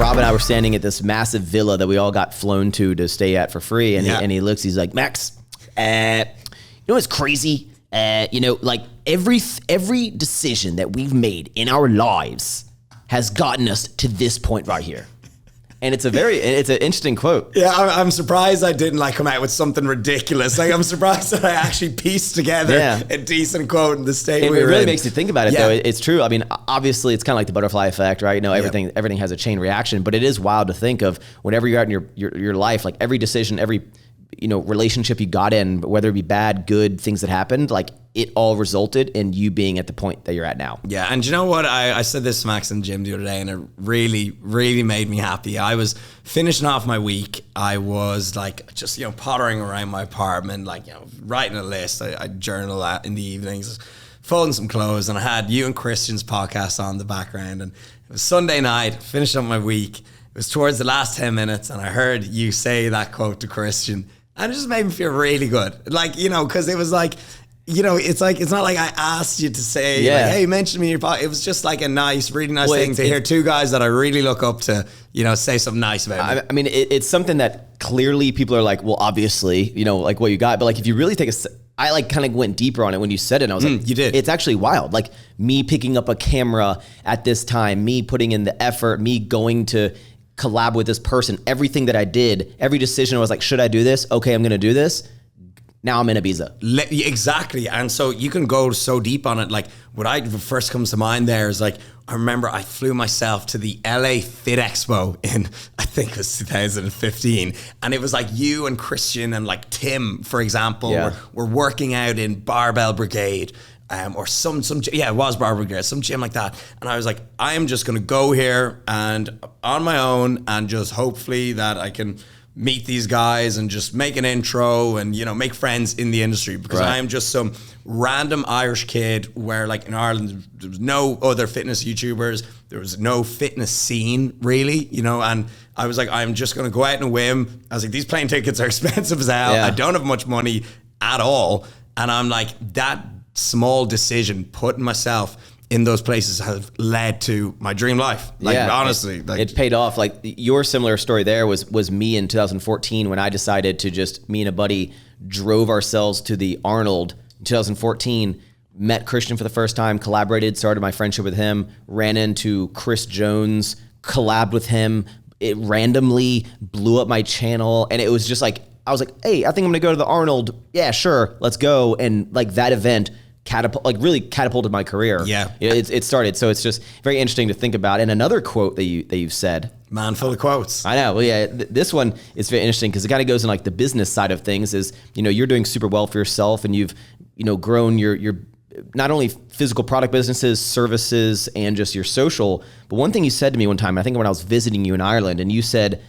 Rob and I were standing at this massive villa that we all got flown to stay at for free. And he looks, he's like, Max, you know what's crazy? Like every decision that we've made in our lives has gotten us to this point right here. And it's an interesting quote. Yeah, I'm surprised I didn't come out with something ridiculous. I'm surprised that I actually pieced together a decent quote in the state it we were really in. makes you think about it, though. It's true. I mean, obviously, it's kind of like the butterfly effect, right? Everything has a chain reaction, but it is wild to think of whenever you're out in your life, like every decision, every relationship you got in, whether it be bad, good, things that happened, it all resulted in you being at the point that you're at now. Yeah, and you know what? I said this to Max in the gym the other day, and it really, really made me happy. I was finishing off my week. I was just pottering around my apartment, writing a list. I journal that in the evenings, folding some clothes, and I had you and Christian's podcast on the background. And it was Sunday night, finished up my week. It was towards the last 10 minutes, and I heard you say that quote to Christian, and it just made me feel really good. Because it was it's not like I asked you to say, hey, mention me in your podcast. It was just a really nice thing to hear two guys that I really look up to, say something nice about me. I mean, it's something that clearly people are like, well, obviously, what you got. But if you really take I kind of went deeper on it when you said it. And I was like, you did. It's actually wild. Me picking up a camera at this time, me putting in the effort, me going to collab with this person, everything that I did, every decision I was like, should I do this? Okay, I'm going to do this. Now I'm in Ibiza. Exactly. And so you can go so deep on it. What first comes to mind there is I remember I flew myself to the LA Fit Expo in, I think it was 2015. And it was you and Christian and Tim, for example, were working out in Barbell Brigade. Or it was Barbell Brigade, some gym like that. And I was like, I am just going to go here and on my own and just hopefully that I can meet these guys and just make an intro and, make friends in the industry because I am just some random Irish kid where in Ireland, there was no other fitness YouTubers. There was no fitness scene really, and I was like, I'm just going to go out on a whim. I was like, these plane tickets are expensive as hell. I don't have much money at all. And I'm like, that small decision, putting myself in those places have led to my dream life. Honestly. It paid off. Your similar story there was me in 2014 when I decided to me and a buddy drove ourselves to the Arnold in 2014, met Christian for the first time, collaborated, started my friendship with him, ran into Chris Jones, collabed with him. It randomly blew up my channel. And it was just I was like, hey, I think I'm going to go to the Arnold. Yeah, sure. Let's go. And that event really catapulted my career. Yeah. It started. So it's just very interesting to think about. And another quote that you've said. Man full of quotes. I know. Well, yeah, this one is very interesting because it kind of goes in the business side of things is, you're doing super well for yourself and you've, grown your not only physical product businesses, services, and just your social. But one thing you said to me one time, I think when I was visiting you in Ireland, and you said,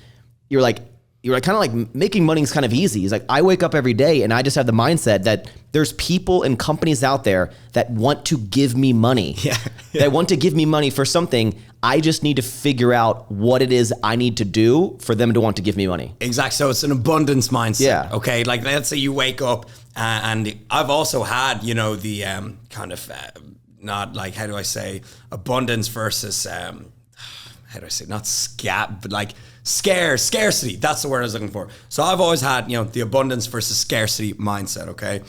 you were kind of making money is kind of easy. He's like, I wake up every day and I just have the mindset that there's people and companies out there that want to give me money. They want to give me money for something. I just need to figure out what it is I need to do for them to want to give me money. Exactly. So it's an abundance mindset. Yeah. Okay. Let's say you wake up and I've also had, the kind of not how do I say abundance versus, how do I say, not scab, but scarcity. That's the word I was looking for. So I've always had, the abundance versus scarcity mindset, okay?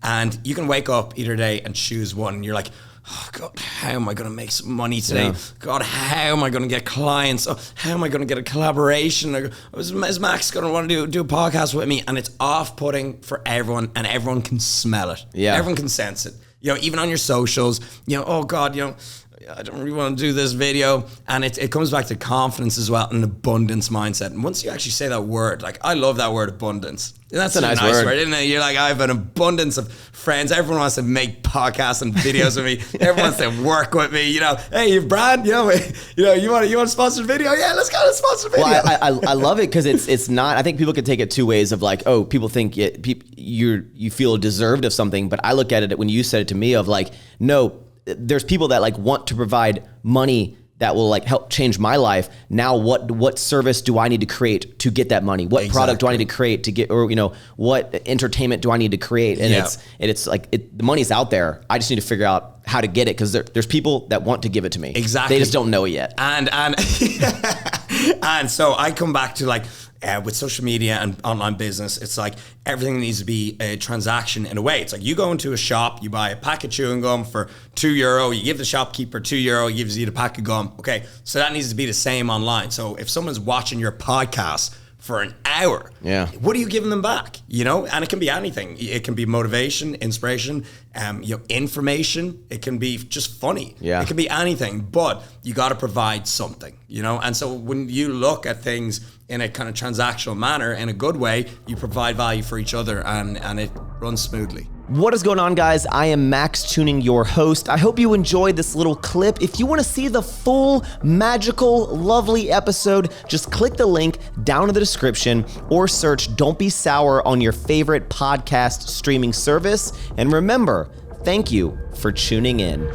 And you can wake up either day and choose one. And you're like, oh God, how am I going to make some money today? Yeah. God, how am I going to get clients? Oh, how am I going to get a collaboration? Is Max going to want to do a podcast with me? And it's off-putting for everyone, and everyone can smell it. Yeah. Everyone can sense it. Even on your socials, oh God, I don't really want to do this video. And it comes back to confidence as well, and an abundance mindset. And once you actually say that word, I love that word, abundance. That's a nice word, isn't it? You're like, I have an abundance of friends. Everyone wants to make podcasts and videos with me. Everyone wants to work with me. Hey, you brand, you want a sponsored video? Yeah, let's go to a sponsored video. Well, I love it because it's not. I think people could take it two ways of people think you feel deserved of something, but I look at it when you said it to me of no. There's people that want to provide money that will help change my life. Now, what service do I need to create to get that money? What product do I need to create to get, or what entertainment do I need to create? And it's the money's out there. I just need to figure out how to get it because there's people that want to give it to me. Exactly. They just don't know it yet. And And so I come back to like, with social media and online business, it's like everything needs to be a transaction in a way. It's like you go into a shop, you buy a pack of chewing gum for €2, you give the shopkeeper €2, he gives you the pack of gum. Okay, so that needs to be the same online. So if someone's watching your podcast for an hour, what are you giving them back? You know, and it can be anything. It can be motivation, inspiration, information. It can be just funny. It can be anything, but you got to provide something, you know? And so when you look at things in a kind of transactional manner, in a good way, you provide value for each other and it runs smoothly. What is going on, guys? I am Maxx Chewning, your host. I hope you enjoyed this little clip. If you want to see the full, magical, lovely episode, just click the link down in the description or search Don't Be Sour on your favorite podcast streaming service. And remember, thank you for tuning in.